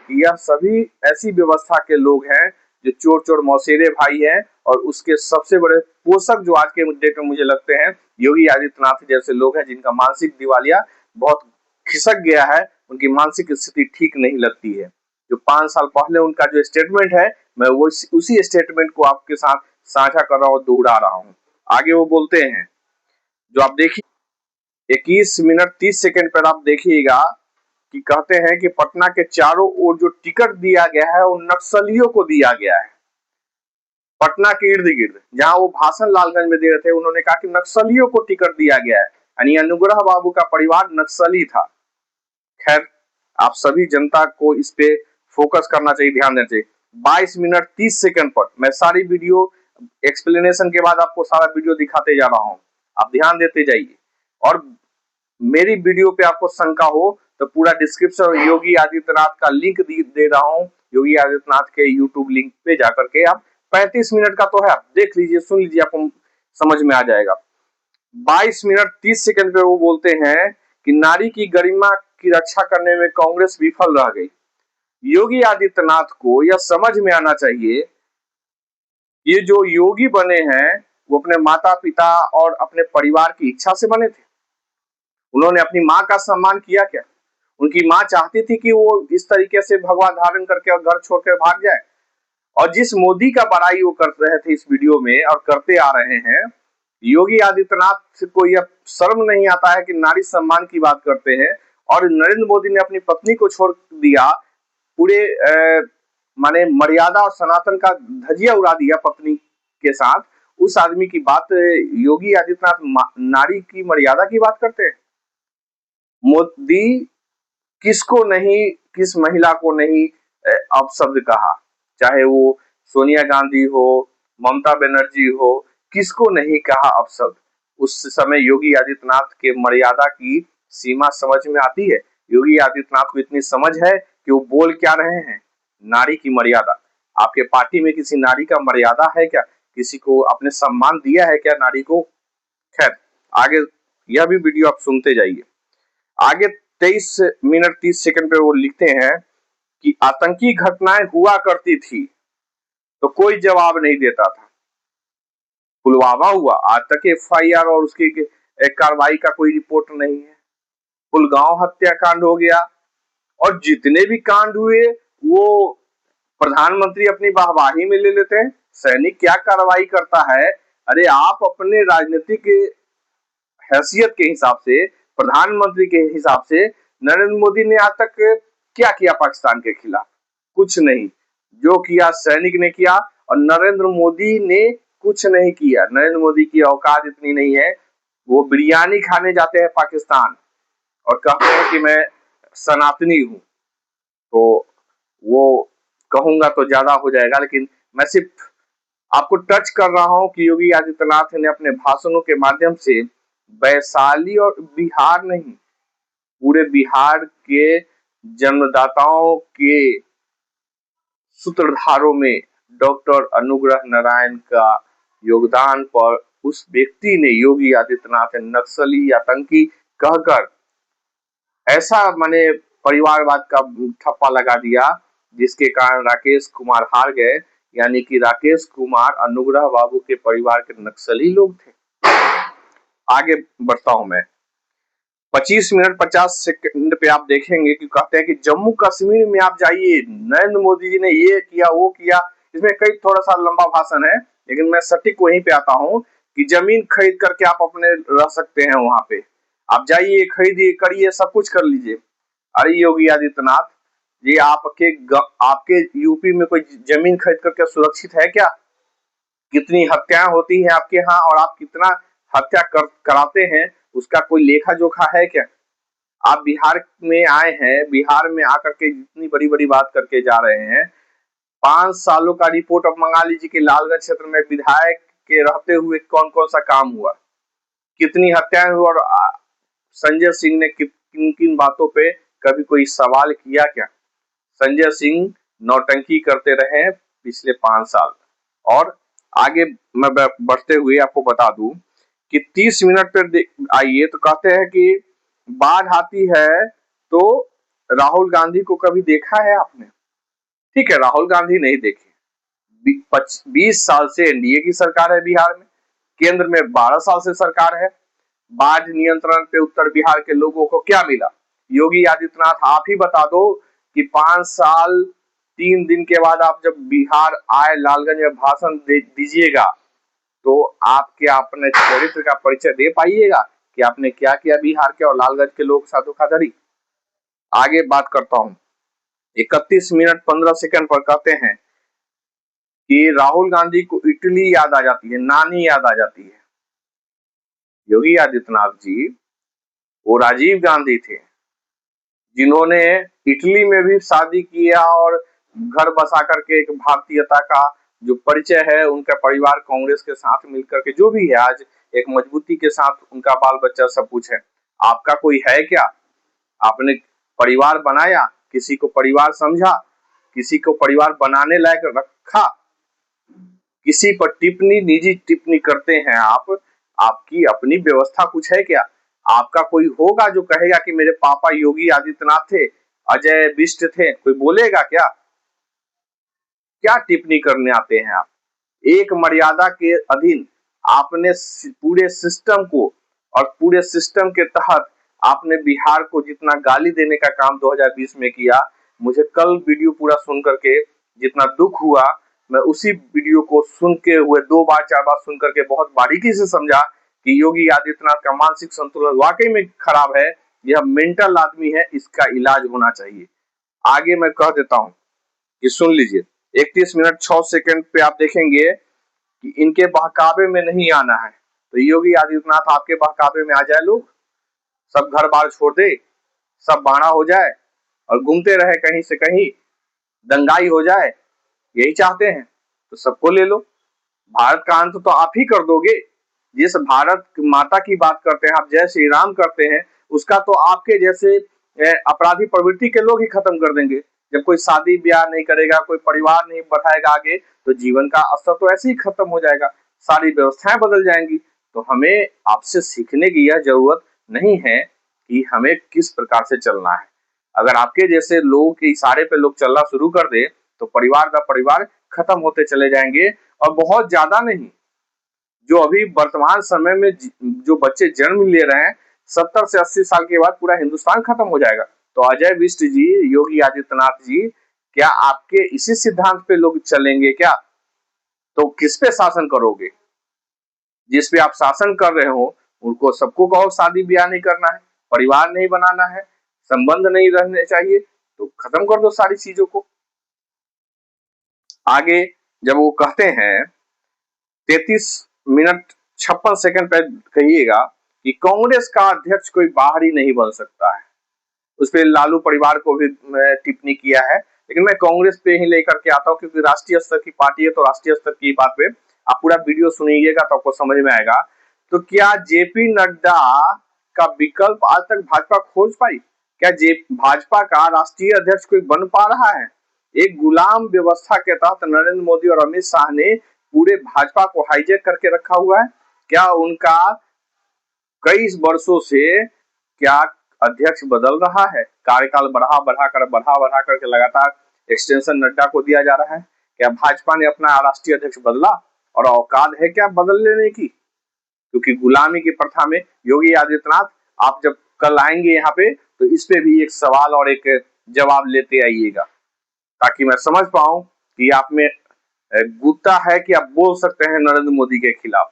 कि यह सभी ऐसी व्यवस्था के लोग हैं जो चोर चोर मौसेरे भाई हैं, और उसके सबसे बड़े पोषक जो आज के डेट में मुझे लगते हैं योगी आदित्यनाथ जैसे लोग हैं जिनका मानसिक दिवालिया बहुत खिसक गया है, उनकी मानसिक स्थिति ठीक नहीं लगती है। जो 5 साल पहले उनका जो स्टेटमेंट है, मैं वो उसी स्टेटमेंट को आपके साथ साझा कर रहा हूँ, दोहरा रहा हूँ। आगे वो बोलते हैं, जो आप देखिए 21 मिनट 30 सेकंड पर आप देखिएगा कि कहते हैं कि पटना के चारों ओर जो टिकट दिया गया है वो नक्सलियों को दिया गया है। पटना के इर्द गिर्द जहां वो भाषण लालगंज में दे रहे थे, उन्होंने कहा कि नक्सलियों को टिकट दिया गया है, यानी अनुग्रह बाबू का परिवार नक्सली था। खैर, आप सभी जनता को इस पे फोकस करना चाहिए, ध्यान देना चाहिए। 22 मिनट 30 सेकंड पर मैं सारी वीडियो एक्सप्लेनेशन के बाद आपको सारा वीडियो दिखाते जा रहा हूं, आप ध्यान देते जाइए। और मेरी वीडियो पे आपको शंका हो तो पूरा डिस्क्रिप्शन योगी आदित्यनाथ का लिंक दे रहा हूं, योगी आदित्यनाथ के यूट्यूब लिंक पे जाकर के आप 35 मिनट का तो है, आप देख लीजिए, सुन लीजिए, आपको समझ में आ जाएगा। 22 मिनट 30 सेकंड पे वो बोलते हैं कि नारी की गरिमा की रक्षा करने में कांग्रेस विफल रह गई। योगी आदित्यनाथ को यह समझ में आना चाहिए, ये जो योगी बने हैं वो अपने माता पिता और अपने परिवार की इच्छा से बने थे। उन्होंने अपनी माँ का सम्मान किया क्या? उनकी माँ चाहती थी कि वो इस तरीके से भगवा धारण करके और घर छोड़कर भाग जाए। और जिस मोदी का बड़ाई वो कर रहे थे इस वीडियो में और करते आ रहे हैं, योगी आदित्यनाथ को यह शर्म नहीं आता है कि नारी सम्मान की बात करते हैं। और नरेंद्र मोदी ने अपनी पत्नी को छोड़ दिया, पूरे माने मर्यादा और सनातन का धजिया उड़ा दिया पत्नी के साथ। उस आदमी की बात योगी आदित्यनाथ नारी की मर्यादा की बात करते हैं। मोदी किसको नहीं, किस महिला को नहीं अपशब्द कहा, चाहे वो सोनिया गांधी हो, ममता बनर्जी हो, किसको नहीं कहा अपशब्द। उस समय योगी आदित्यनाथ के मर्यादा की सीमा समझ में आती है। योगी आदित्यनाथ को इतनी समझ है कि वो बोल क्या रहे हैं, नारी की मर्यादा। आपके पार्टी में किसी नारी का मर्यादा है क्या? किसी को आपने सम्मान दिया है क्या नारी को? खैर, आगे यह भी वीडियो आप सुनते जाइए। आगे 23 मिनट 30 सेकंड पे वो लिखते हैं कि आतंकी घटनाएं हुआ करती थी तो कोई जवाब नहीं देता था। पुलवामा हुआ, आज तक FIR और उसकी कार्रवाई का कोई रिपोर्ट नहीं है। पुलगांव हत्याकांड हो गया, और जितने भी कांड हुए वो प्रधानमंत्री अपनी वाहवाही में ले लेते हैं। सैनिक क्या कार्रवाई करता है? अरे आप अपने राजनीतिक हैसियत के हिसाब से, प्रधानमंत्री के हिसाब से नरेंद्र मोदी ने आज तक क्या किया पाकिस्तान के खिलाफ? कुछ नहीं। जो किया सैनिक ने किया, और नरेंद्र मोदी ने कुछ नहीं किया। नरेंद्र मोदी की औकात इतनी नहीं है, वो बिरयानी खाने जाते हैं पाकिस्तान और कहते हैं कि मैं सनातनी हूं। तो वो कहूंगा तो ज्यादा हो जाएगा, लेकिन मैं सिर्फ आपको टच कर रहा हूं कि योगी आदित्यनाथ ने अपने भाषणों के माध्यम से वैशाली और बिहार नहीं, पूरे बिहार के जन्मदाताओं के सूत्रधारों में डॉक्टर अनुग्रह नारायण का योगदान पर उस व्यक्ति ने, योगी आदित्यनाथ, नक्सली आतंकी कहकर ऐसा माने परिवारवाद का ठप्पा लगा दिया, जिसके कारण राकेश कुमार हार गए। यानी कि राकेश कुमार अनुग्रह बाबू के परिवार के नक्सली लोग थे। आगे बढ़ता हूं मैं। 25 मिनट 50 सेकंड पे आप देखेंगे कि कहते हैं कि जम्मू कश्मीर में आप जाइए, नरेंद्र मोदी जी ने ये किया वो किया। इसमें कई थोड़ा सा लंबा भाषण है, लेकिन मैं सटीक वहीं पे आता हूं कि जमीन खरीद करके आप अपने रह सकते हैं वहां पे, आप जाइए खरीदिए करिए सब कुछ कर लीजिए। अरे योगी आदित्यनाथ जी, आपके यूपी में कोई जमीन खरीद करके सुरक्षित है क्या? कितनी हत्याएं होती हैं आपके यहाँ और आप कितना हत्या कराते हैं, उसका कोई लेखा जोखा है क्या? आप बिहार में आए हैं, बिहार में आकर के जितनी बड़ी बड़ी बात करके जा रहे हैं। 5 सालों का रिपोर्ट अब मंगा लीजिए कि लालगंज क्षेत्र में विधायक के रहते हुए कौन कौन सा काम हुआ, कितनी हत्याएं हुई, और संजय सिंह ने किन किन बातों पे कभी कोई सवाल किया क्या? संजय सिंह नौटंकी करते रहे पिछले 5 साल। और आगे मैं बढ़ते हुए आपको बता दूं कि 30 मिनट पर आइए तो कहते हैं कि बाढ़ आती है तो राहुल गांधी को कभी देखा है आपने? ठीक है, राहुल गांधी नहीं देखे। 20 साल से एनडीए की सरकार है बिहार में, केंद्र में 12 साल से सरकार है। बाढ़ नियंत्रण पे उत्तर बिहार के लोगों को क्या मिला? योगी आदित्यनाथ आप ही बता दो कि 5 साल 3 दिन के बाद आप जब बिहार आए, लालगंज में भाषण दीजिएगा तो आप क्या अपने चरित्र का परिचय दे पाइएगा कि आपने क्या किया बिहार के और लालगंज के लोग साथ धोखाधड़ी? आगे बात करता हूं। 31 मिनट 15 सेकंड पर कहते हैं कि राहुल गांधी को इटली याद आ जाती है, नानी याद आ जाती है। योगी आदित्यनाथ जी वो राजीव गांधी थे जिन्होंने इटली में भी शादी किया और घर बसा करके एक भारतीयता का जो परिचय है, उनका परिवार कांग्रेस के साथ मिलकर के जो भी है आज एक मजबूती के साथ उनका बाल बच्चा सब कुछ है। आपका कोई है क्या? आपने परिवार बनाया, किसी को परिवार समझा, किसी को परिवार बनाने लायक रखा? किसी पर टिप्पणी, निजी टिप्पणी करते हैं आप? आपकी अपनी व्यवस्था कुछ है क्या? आपका कोई होगा जो कहेगा कि मेरे पापा योगी आदित्यनाथ थे, अजय बिष्ट थे, कोई बोलेगा क्या? क्या टिप्पणी करने आते हैं आप? एक मर्यादा के अधीन आपने पूरे सिस्टम को और पूरे सिस्टम के तहत आपने बिहार को जितना गाली देने का काम 2020 में किया, मुझे कल वीडियो पूरा सुन करके जितना दुख हुआ, मैं उसी वीडियो को सुन के हुए 2 बार 4 बार सुन करके बहुत बारीकी से समझा कि योगी आदित्यनाथ का मानसिक संतुलन वाकई में खराब है, यह मेंटल आदमी है, इसका इलाज होना चाहिए। आगे मैं कह देता हूं कि सुन लीजिए, 31 मिनट 6 सेकंड पे आप देखेंगे कि इनके बहकावे में नहीं आना है। तो योगी आदित्यनाथ आपके बहकावे में आ जाए, लोग सब घर बार छोड़ दे, सब बाणा हो जाए और घूमते रहे कहीं से कहीं, दंगाई हो जाए, यही चाहते हैं तो सबको ले लो। भारत का अंत तो आप ही कर दोगे। जिस भारत माता की बात करते हैं आप, जय श्री राम करते हैं, उसका तो आपके जैसे अपराधी प्रवृत्ति के लोग ही खत्म कर देंगे। जब कोई शादी ब्याह नहीं करेगा, कोई परिवार नहीं बढ़ाएगा आगे, तो जीवन का असर तो ऐसे ही खत्म हो जाएगा, सारी व्यवस्थाएं बदल जाएंगी। तो हमें आपसे सीखने की यह जरूरत नहीं है कि हमें किस प्रकार से चलना है। अगर आपके जैसे लोगों के इशारे पे लोग चलना शुरू कर दे तो परिवार का परिवार खत्म होते चले जाएंगे। और बहुत ज्यादा नहीं, जो अभी वर्तमान समय में जो बच्चे जन्म ले रहे हैं, 70 से 80 साल के बाद पूरा हिंदुस्तान खत्म हो जाएगा। तो अजय बिष्ट जी, योगी आदित्यनाथ जी, क्या आपके इसी सिद्धांत पे लोग चलेंगे क्या? तो किस पे शासन करोगे? जिस पे आप शासन कर रहे हो उनको सबको कहो शादी ब्याह नहीं करना है, परिवार नहीं बनाना है, संबंध नहीं रहने चाहिए, तो खत्म कर दो सारी चीजों को। आगे जब वो कहते हैं 33 मिनट 56 सेकंड पे कहिएगा कि कांग्रेस का अध्यक्ष कोई बाहरी नहीं बन सकता है, उस पर लालू परिवार को भी टिप्पणी किया है, लेकिन मैं कांग्रेस पे ही लेकर के आता हूँ क्योंकि राष्ट्रीय स्तर की पार्टी है। तो राष्ट्रीय स्तर की बात पे आप पूरा वीडियो सुनिएगा तो आपको समझ में आएगा। तो क्या जेपी नड्डा का विकल्प आज तक भाजपा खोज पाई? क्या भाजपा का राष्ट्रीय अध्यक्ष कोई बन पा रहा है? एक गुलाम व्यवस्था के तहत नरेंद्र मोदी और अमित शाह ने पूरे भाजपा को हाईजैक करके रखा हुआ है। क्या उनका कई वर्षों से क्या अध्यक्ष बदल रहा है? कार्यकाल बढ़ा करके लगातार एक्सटेंशन नड्डा को दिया जा रहा है। क्या भाजपा ने अपना राष्ट्रीय अध्यक्ष बदला और औकात है क्या बदल लेने की? क्योंकि गुलामी की प्रथा में योगी आदित्यनाथ, आप जब कल आएंगे यहाँ पे तो इस पे भी एक सवाल और एक जवाब लेते आइएगा, ताकि मैं समझ पाऊं कि आप में गुत्ता है कि आप बोल सकते हैं नरेंद्र मोदी के खिलाफ।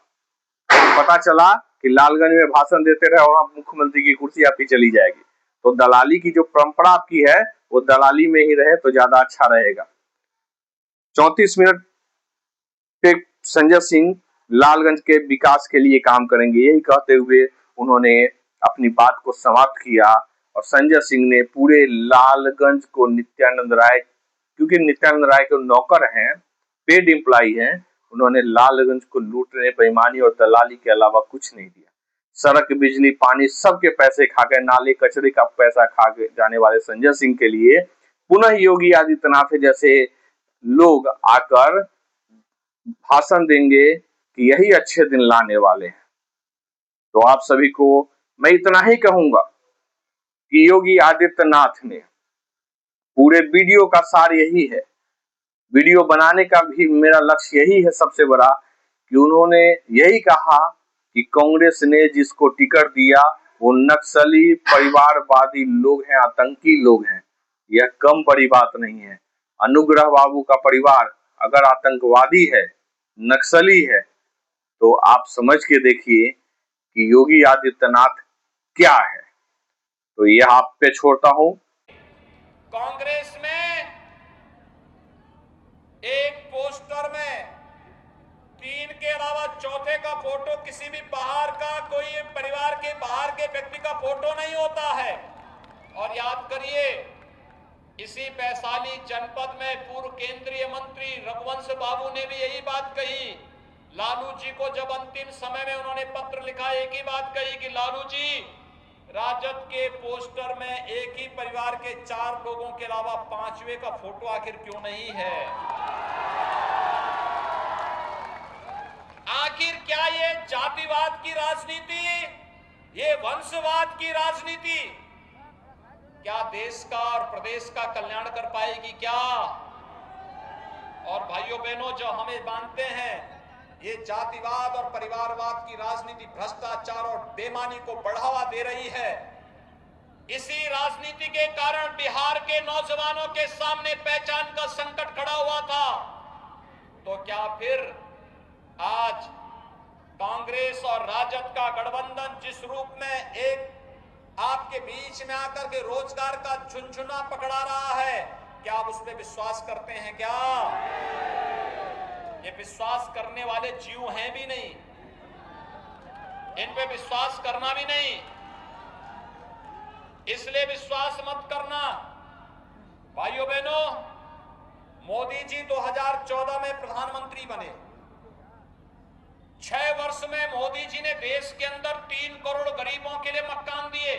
पता चला कि लालगंज में भाषण देते रहे और आप मुख्यमंत्री की कुर्सी आपकी चली जाएगी। तो दलाली की जो परंपरा आपकी है वो दलाली में ही रहे तो ज्यादा अच्छा रहेगा। 34 मिनट पे संजय सिंह लालगंज के विकास के लिए काम करेंगे, यही कहते हुए उन्होंने अपनी बात को समाप्त किया। और संजय सिंह ने पूरे लालगंज को नित्यानंद राय, क्योंकि नित्यानंद राय के नौकर हैं, पेड एम्प्लॉई हैं, उन्होंने लालगंज को लूटने, बेईमानी और दलाली के अलावा कुछ नहीं दिया। सड़क, बिजली, पानी सबके पैसे खा गए, नाले कचरे का पैसा खा गए जाने वाले संजय सिंह के लिए पुनः योगी आदित्यनाथ जैसे लोग आकर भाषण देंगे कि यही अच्छे दिन लाने वाले हैं। तो आप सभी को मैं इतना ही कहूंगा कि योगी आदित्यनाथ ने पूरे वीडियो का सार यही है, वीडियो बनाने का भी मेरा लक्ष्य यही है सबसे बड़ा, कि उन्होंने यही कहा कि कांग्रेस ने जिसको टिकट दिया वो नक्सली परिवारवादी लोग हैं, आतंकी लोग हैं। यह कम बड़ी बात नहीं है। अनुग्रह बाबू का परिवार अगर आतंकवादी है, नक्सली है, तो आप समझ के देखिए कि योगी आदित्यनाथ क्या है। तो यह आप पे छोड़ता हूं। कांग्रेस में एक पोस्टर में 3 के अलावा चौथे का फोटो किसी भी बाहर का, कोई परिवार के बाहर के व्यक्ति का फोटो नहीं होता है। और याद करिए, इसी वैशाली जनपद में पूर्व केंद्रीय मंत्री रघुवंश बाबू ने भी यही बात कही। लालू जी को जब अंतिम समय में उन्होंने पत्र लिखा, एक ही बात कही कि लालू जी, राजद के पोस्टर में एक ही परिवार के 4 लोगों के अलावा 5वें का फोटो आखिर क्यों नहीं है? आखिर क्या ये जातिवाद की राजनीति, ये वंशवाद की राजनीति क्या देश का और प्रदेश का कल्याण कर पाएगी क्या? और भाइयों बहनों, जो हमें मानते हैं ये जातिवाद और परिवारवाद की राजनीति भ्रष्टाचार और बेईमानी को बढ़ावा दे रही है। इसी राजनीति के कारण बिहार के नौजवानों के सामने पहचान का संकट खड़ा हुआ था। तो क्या फिर आज कांग्रेस और राजद का गठबंधन जिस रूप में एक आपके बीच में आकर के रोजगार का झुनझुना पकड़ा रहा है, क्या आप उस पर विश्वास करते हैं क्या? ये विश्वास करने वाले जीव हैं भी नहीं, इन पे विश्वास करना भी नहीं। इसलिए विश्वास मत करना। भाइयों बहनों, मोदी जी 2014 में प्रधानमंत्री बने। 6 वर्ष में मोदी जी ने देश के अंदर 3 करोड़ गरीबों के लिए मकान दिए,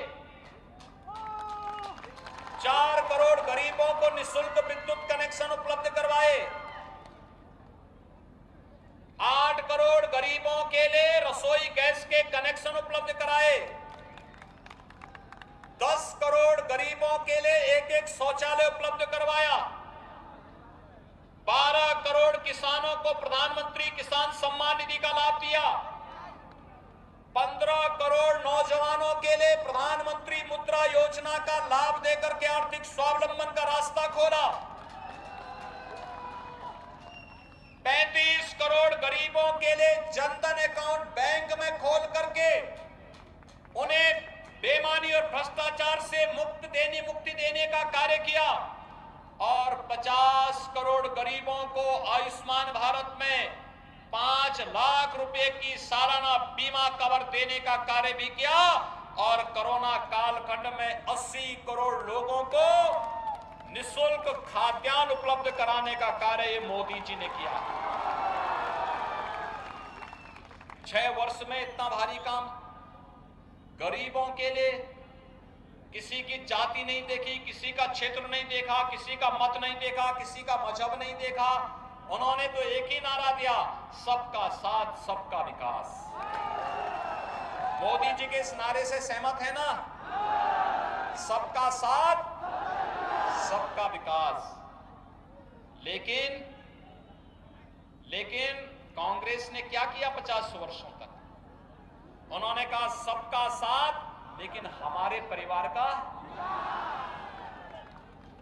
4 करोड़ गरीबों को निःशुल्क विद्युत कनेक्शन उपलब्ध करवाए, 8 करोड़ गरीबों के लिए रसोई गैस के कनेक्शन उपलब्ध कराए, 10 करोड़ गरीबों के लिए एक शौचालय उपलब्ध करवाया, 12 करोड़ किसानों को प्रधानमंत्री किसान सम्मान निधि का लाभ दिया, 15 करोड़ नौजवानों के लिए प्रधानमंत्री मुद्रा योजना का लाभ देकर के आर्थिक स्वावलंबन का रास्ता खोला, 35 करोड़ गरीबों के लिए जनधन अकाउंट बैंक में खोल करके उन्हें बेईमानी और भ्रष्टाचार से मुक्ति देने का कार्य किया, और 50 करोड़ गरीबों को आयुष्मान भारत में 5 लाख रुपए की सालाना बीमा कवर देने का कार्य भी किया, और कोरोना कालखंड में 80 करोड़ लोगों को निःशुल्क खाद्यान्न उपलब्ध कराने का कार्य ये मोदी जी ने किया। 6 वर्ष में इतना भारी काम, गरीबों के लिए किसी की जाति नहीं देखी, किसी का क्षेत्र नहीं देखा, किसी का मत नहीं देखा, किसी का मजहब नहीं देखा। उन्होंने तो एक ही नारा दिया, सबका साथ सबका विकास। मोदी जी के इस नारे से सहमत है ना? सबका साथ सबका विकास। लेकिन कांग्रेस ने क्या किया 50 वर्षों तक? उन्होंने कहा सबका साथ, लेकिन हमारे परिवार का।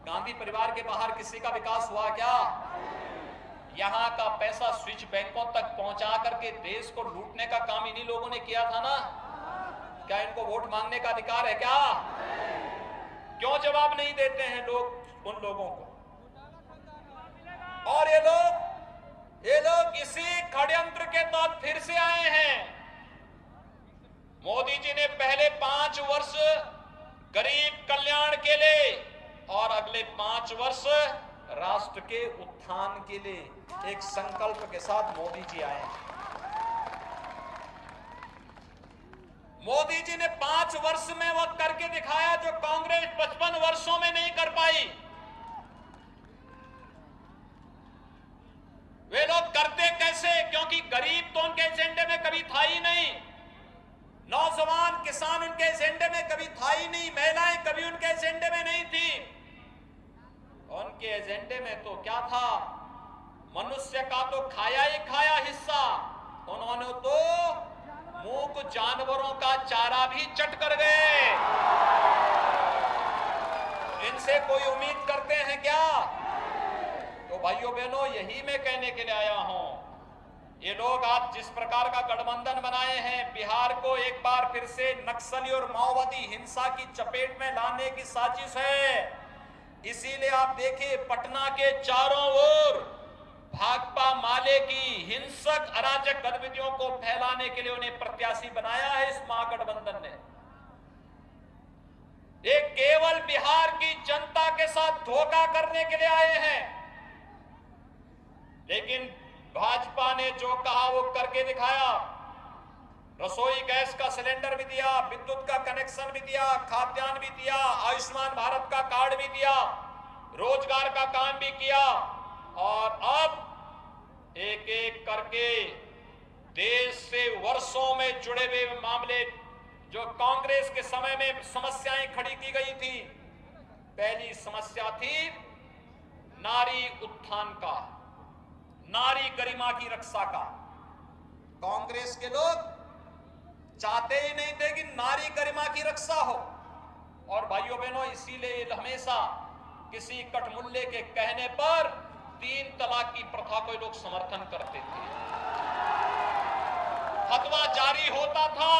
गांधी परिवार के बाहर किसी का विकास हुआ क्या? यहां का पैसा स्विच बैंकों तक पहुंचा करके देश को लूटने का काम इन्हीं लोगों ने किया था ना। क्या इनको वोट मांगने का अधिकार है क्या? क्यों जवाब नहीं देते हैं लोग उन लोगों को? और ये लोग इसी षड्यंत्र के तहत फिर से आए हैं। मोदी जी ने पहले 5 वर्ष गरीब कल्याण के लिए और अगले 5 वर्ष राष्ट्र के उत्थान के लिए एक संकल्प के साथ मोदी जी आए हैं। मोदी जी ने 5 वर्ष में वह करके दिखाया जो कांग्रेस 55 वर्षों में नहीं कर पाई। वे लोग करते कैसे? क्योंकि गरीब तो उनके एजेंडे में कभी था ही नहीं, नौजवान किसान उनके एजेंडे में कभी था ही नहीं, महिलाएं कभी उनके एजेंडे में नहीं थी। उनके एजेंडे में तो क्या था? मनुष्य का तो खाया ही खाया हिस्सा। उन्होंने तो मूक जानवरों का चारा भी चट कर गए। इनसे कोई उम्मीद करते हैं क्या? तो भाइयों बहनों, यही मैं कहने के लिए आया हूं। ये लोग आज जिस प्रकार का गठबंधन बनाए हैं, बिहार को एक बार फिर से नक्सली और माओवादी हिंसा की चपेट में लाने की साजिश है। इसीलिए आप देखिए, पटना के चारों ओर भाकपा माले की हिंसक अराजक गतिविधियों को फैलाने के लिए उन्हें प्रत्याशी बनाया है इस महागठबंधन ने। ये केवल बिहार की जनता के साथ धोखा करने के लिए आए हैं। लेकिन भाजपा ने जो कहा वो करके दिखाया। रसोई गैस का सिलेंडर भी दिया, विद्युत का कनेक्शन भी दिया, खाद्यान्न भी दिया, आयुष्मान भारत का कार्ड भी दिया, रोजगार का काम भी किया। और अब एक एक करके देश से वर्षों में जुड़े हुए मामले जो कांग्रेस के समय में समस्याएं खड़ी की गई थी। पहली समस्या थी नारी उत्थान का, नारी गरिमा की रक्षा का। कांग्रेस के लोग चाहते ही नहीं थे कि नारी गरिमा की रक्षा हो। और भाइयों बहनों, इसीलिए हमेशा किसी कटमुल्ले के कहने पर 3 तलाक की प्रथा को लोग समर्थन करते थे। फतवा जारी होता था,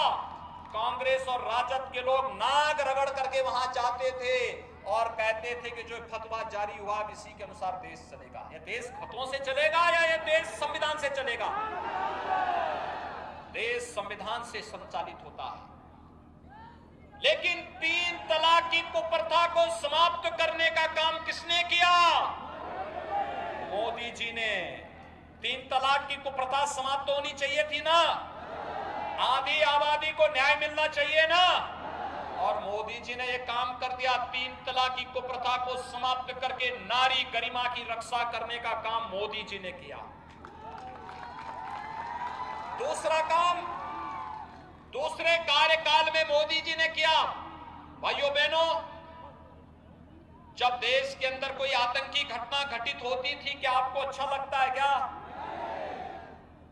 कांग्रेस और राजद के लोग नाक रगड़ करके वहां जाते थे और कहते थे कि जो फतवा जारी हुआ इसी के अनुसार देश चलेगा। यह देश फतवों से चलेगा या यह देश संविधान से चलेगा? देश संविधान से संचालित होता है। लेकिन 3 तलाक की कुप्रथा को समाप्त करने का काम किसने किया? मोदी जी ने। 3 तलाक की कुप्रथा समाप्त होनी चाहिए थी ना, आधी आबादी को न्याय मिलना चाहिए ना। और मोदी जी ने यह काम कर दिया। 3 तलाक की कुप्रथा को समाप्त करके नारी गरिमा की रक्षा करने का काम मोदी जी ने किया। दूसरा काम दूसरे कार्यकाल में मोदी जी ने किया। भाइयों बहनों, जब देश के अंदर कोई आतंकी घटना घटित होती थी, क्या आपको अच्छा लगता है क्या?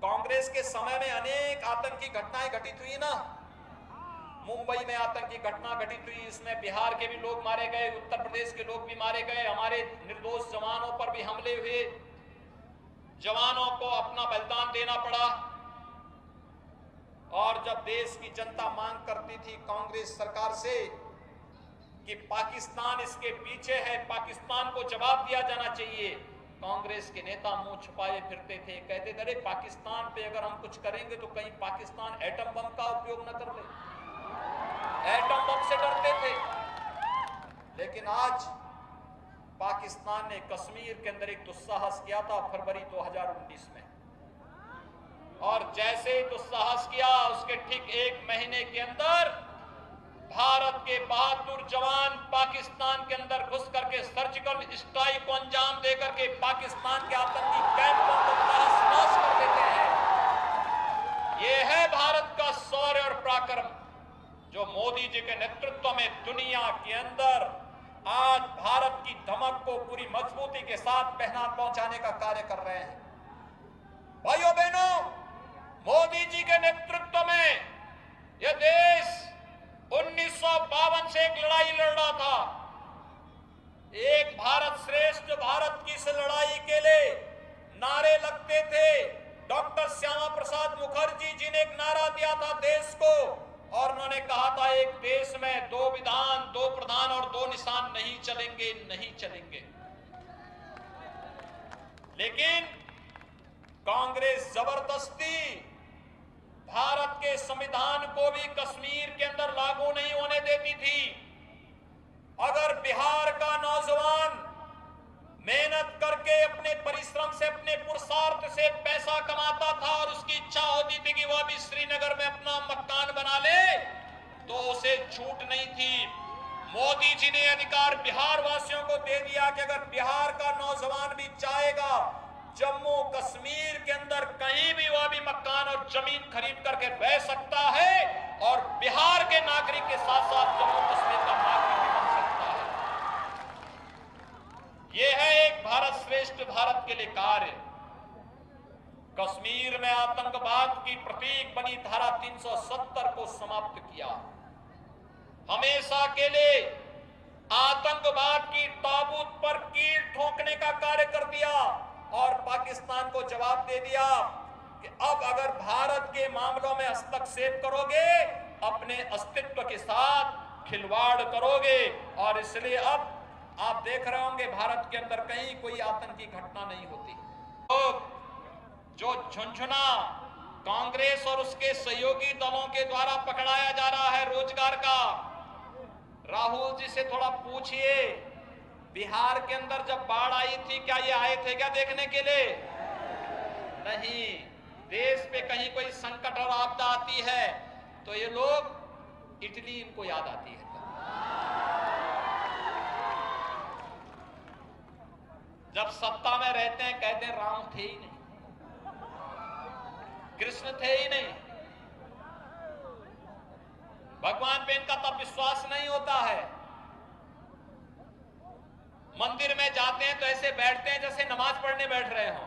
कांग्रेस के समय में अनेक आतंकी घटनाएं घटित हुई ना। मुंबई में आतंकी घटना घटित हुई, इसमें बिहार के भी लोग मारे गए, उत्तर प्रदेश के लोग भी मारे गए, हमारे निर्दोष जवानों पर भी हमले हुए, जवानों को अपना बलिदान देना पड़ा। और जब देश की जनता मांग करती थी कांग्रेस सरकार से कि पाकिस्तान इसके पीछे है, पाकिस्तान को जवाब दिया जाना चाहिए, कांग्रेस के नेता मुंह छुपाए फिरते थे, कहते थे अरे पाकिस्तान पे अगर हम कुछ करेंगे तो कहीं पाकिस्तान एटम बम का उपयोग न कर ले, एटम बम से डरते थे। लेकिन आज पाकिस्तान ने कश्मीर के अंदर एक दुस्साहस किया था फरवरी 2019 में, और जैसे ही दुस्साहस किया उसके ठीक 1 महीने के अंदर भारत के बहादुर जवान पाकिस्तान के अंदर घुस करके सर्जिकल स्ट्राइक को अंजाम देकर के पाकिस्तान के आतंकी कैंपों को तहस नहस कर देते हैं। यह है भारत का शौर्य और पराक्रम, जो मोदी जी के नेतृत्व में दुनिया के अंदर आज भारत की धमक को पूरी मजबूती के साथ पहचान पहुंचाने का कार्य कर रहे हैं। भाइयों बहनों, मोदी जी के नेतृत्व में यह देश 1952 से एक लड़ाई लड़ रहा था। एक भारत श्रेष्ठ भारत की इस लड़ाई के लिए नारे लेकिन कांग्रेस जबरदस्ती भारत के संविधान को भी कश्मीर के अंदर लागू नहीं होने देती थी। अगर बिहार का नौजवान मेहनत करके अपने परिश्रम से, अपने पुरुषार्थ से पैसा कमाता था और उसकी इच्छा होती थी कि वह भी श्रीनगर में अपना मकान बना ले, तो उसे छूट नहीं थी। मोदी जी ने अधिकार बिहार वासियों को दे दिया कि अगर बिहार का नौजवान भी चाहेगा जम्मू कश्मीर के अंदर कहीं भी वह भी मकान और जमीन खरीद करके रह सकता है और बिहार के नागरिक के साथ साथ जम्मू कश्मीर का नागरिक भी बन सकता है। यह है एक भारत श्रेष्ठ भारत के लिए कार्य। कश्मीर में आतंकवाद की प्रतीक बनी धारा 370 को समाप्त किया। हमेशा के लिए आतंकवाद की ताबूत पर कील ठोकने का कार्य कर दिया और पाकिस्तान को जवाब दे दिया कि अब अगर भारत के मामलों में हस्तक्षेप करोगे, अपने अस्तित्व के साथ खिलवाड़ करोगे। और इसलिए अब आप देख रहे होंगे भारत के अंदर कहीं कोई आतंकी घटना नहीं होती। तो जो झुंझुना कांग्रेस और उसके सहयोगी दलों के द्वारा पकड़ाया जा रहा है रोजगार का, राहुल जी से थोड़ा पूछिए, बिहार के अंदर जब बाढ़ आई थी क्या ये आए थे क्या देखने के लिए? नहीं। देश पे कहीं कोई संकट और आपदा आती है तो ये लोग इटली इनको याद आती है। जब सत्ता में रहते हैं कहते हैं राम थे ही नहीं, कृष्ण थे ही नहीं, भगवान पे इनका तब विश्वास नहीं होता है। मंदिर में जाते हैं तो ऐसे बैठते हैं जैसे नमाज पढ़ने बैठ रहे हो।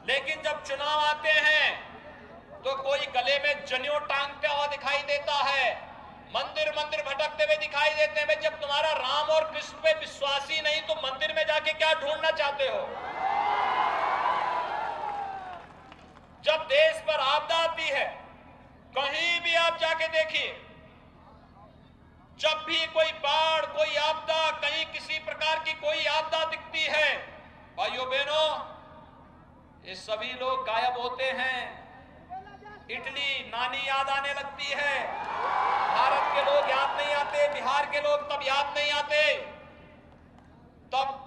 लेकिन जब चुनाव आते हैं तो कोई गले में जनेऊ टांगता हुआ दिखाई देता है, मंदिर मंदिर भटकते हुए दिखाई देते हैं। जब तुम्हारा राम और कृष्ण पे विश्वास ही नहीं तो मंदिर में जाके क्या ढूंढना चाहते हो? जब देश पर आपदा आती है, कहीं भी आप जाके देखिए, जब भी कोई बाढ़, कोई आपदा, कहीं किसी प्रकार की कोई आपदा दिखती है, भाइयों बहनों, ये सभी लोग गायब होते हैं। इटली नानी याद आने लगती है, भारत के लोग याद नहीं आते, बिहार के लोग तब याद नहीं आते। तब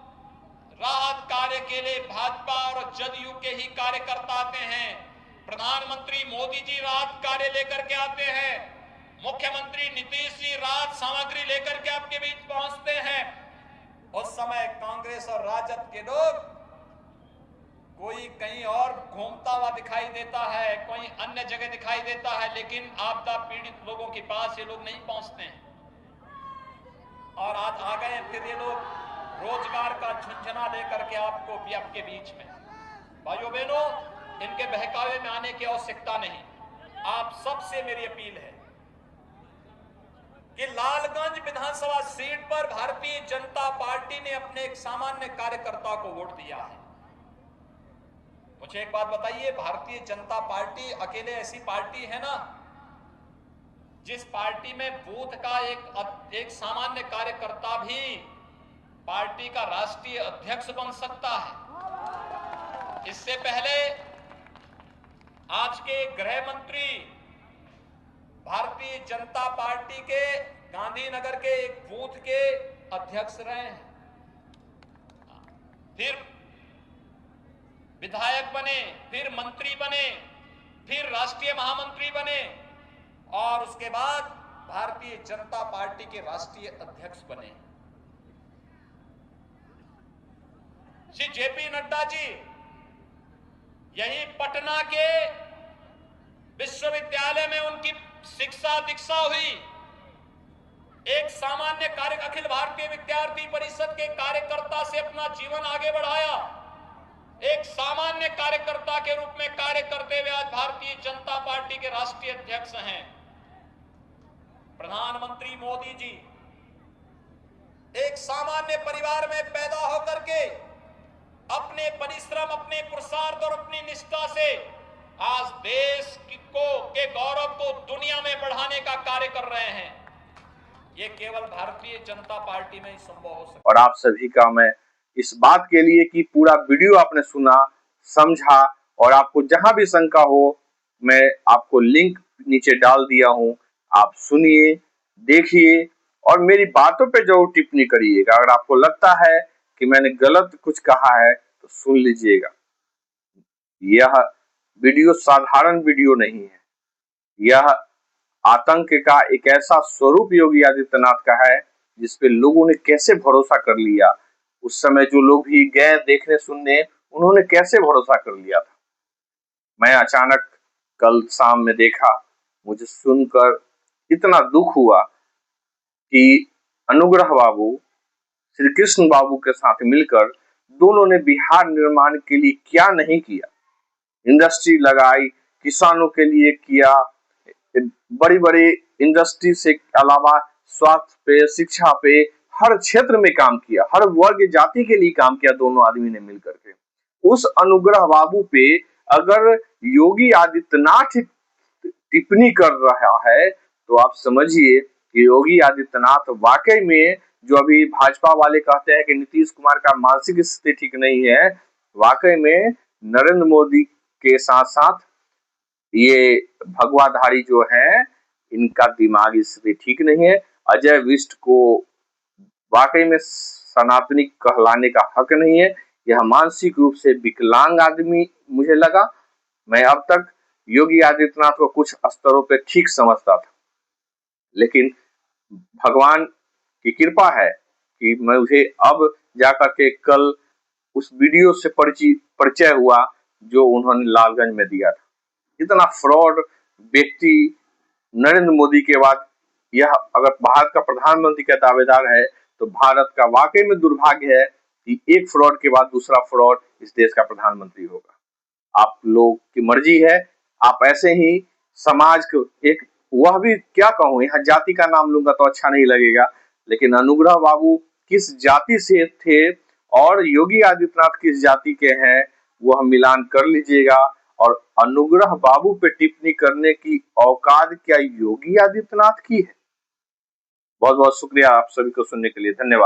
राहत कार्य के लिए भाजपा और जदयू के ही कार्यकर्ता आते हैं। प्रधानमंत्री मोदी जी राहत कार्य लेकर के आते हैं, मुख्यमंत्री नीतीश जी राहत सामग्री लेकर के आपके बीच पहुंचते हैं। उस समय कांग्रेस और राजद के लोग, कोई कहीं और घूमता हुआ दिखाई देता है, कोई अन्य जगह दिखाई देता है, लेकिन आपदा पीड़ित लोगों के पास ये लोग नहीं पहुंचते हैं। और आज आ गए फिर ये लोग रोजगार का झुंझुना लेकर के आपको भी आपके बीच में। भाइयों बहनों, इनके बहकावे में आने की आवश्यकता नहीं। आप सबसे मेरी अपील है कि लालगंज विधानसभा सीट पर भारतीय जनता पार्टी ने अपने एक सामान्य कार्यकर्ता को वोट दिया है। मुझे एक बात बताइए, भारतीय जनता पार्टी अकेले ऐसी पार्टी है ना जिस पार्टी में बूथ का एक सामान्य कार्यकर्ता भी पार्टी का राष्ट्रीय अध्यक्ष बन सकता है। इससे पहले आज के गृह मंत्री भारतीय जनता पार्टी के गांधीनगर के एक बूथ के अध्यक्ष रहे हैं, फिर विधायक बने, फिर मंत्री बने, फिर राष्ट्रीय महामंत्री बने और उसके बाद भारतीय जनता पार्टी के राष्ट्रीय अध्यक्ष बने। श्री जेपी नड्डा जी यही पटना के विश्वविद्यालय में उनकी शिक्षा दीक्षा हुई। एक सामान्य कार्य अखिल भारतीय विद्यार्थी परिषद के कार्यकर्ता से अपना जीवन आगे बढ़ाया। एक सामान्य कार्यकर्ता के रूप में कार्य करते हुए आज भारतीय जनता पार्टी के राष्ट्रीय अध्यक्ष हैं। प्रधानमंत्री मोदी जी एक सामान्य परिवार में पैदा होकर के अपने परिश्रम, अपने पुरुषार्थ और अपनी निष्ठा से आज देश के गौरव को दुनिया में बढ़ाने का कार्य कर रहे हैं। ये केवल भारतीय जनता पार्टी में ही संभव हो सकता है। और आप सभी का मैं इस बात के लिए कि पूरा वीडियो आपने सुना, समझा, और आपको जहां भी शंका हो मैं आपको लिंक नीचे डाल दिया हूं, आप सुनिए, देखिए और मेरी बातों पे जरूर टिप्पणी करिएगा। अगर आपको लगता है कि मैंने गलत कुछ कहा है तो सुन लीजिएगा। यह वीडियो साधारण वीडियो नहीं है, यह आतंक का एक ऐसा स्वरूप योगी आदित्यनाथ का है जिसपे लोगों ने कैसे भरोसा कर लिया। उस समय जो लोग भी गए देखने सुनने, उन्होंने कैसे भरोसा कर लिया था। मैं अचानक कल शाम में देखा, मुझे सुनकर इतना दुख हुआ कि अनुग्रह बाबू श्री कृष्ण बाबू के साथ मिलकर दोनों ने बिहार निर्माण के लिए क्या नहीं किया। इंडस्ट्री लगाई, किसानों के लिए किया, बड़ी बड़ी इंडस्ट्री से अलावा स्वास्थ्य पे, शिक्षा पे, हर क्षेत्र में काम किया, हर वर्ग जाति के लिए काम किया दोनों आदमी ने मिलकर के। उस अनुग्रह बाबू पे अगर योगी आदित्यनाथ टिप्पणी कर रहा है तो आप समझिए कि योगी आदित्यनाथ वाकई में, जो अभी भाजपा वाले कहते हैं कि नीतीश कुमार का मानसिक स्थिति ठीक नहीं है, वाकई में नरेंद्र मोदी के साथ साथ ये भगवाधारी जो है इनका दिमागी स्थिति ठीक नहीं है। अजय विष्ट को वाकई में सनातनी कहलाने का हक नहीं है। यह मानसिक रूप से विकलांग आदमी मुझे लगा। मैं अब तक योगी आदित्यनाथ को कुछ स्तरों पे ठीक समझता था, लेकिन भगवान की कृपा है कि मुझे अब जाकर के कल उस वीडियो से परिचय हुआ जो उन्होंने लालगंज में दिया था। इतना फ्रॉड व्यक्ति नरेंद्र मोदी के बाद यह अगर भारत का प्रधानमंत्री का दावेदार है तो भारत का वाकई में दुर्भाग्य है कि एक फ्रॉड के बाद दूसरा फ्रॉड इस देश का प्रधानमंत्री होगा। आप लोग की मर्जी है, आप ऐसे ही समाज को एक, वह भी क्या कहूं, यहाँ जाति का नाम लूंगा तो अच्छा नहीं लगेगा, लेकिन अनुग्रह बाबू किस जाति से थे और योगी आदित्यनाथ किस जाति के हैं वह मिलान कर लीजिएगा। और अनुग्रह बाबू पे टिप्पणी करने की औकात क्या योगी आदित्यनाथ की है? बहुत बहुत शुक्रिया आप सभी को सुनने के लिए, धन्यवाद।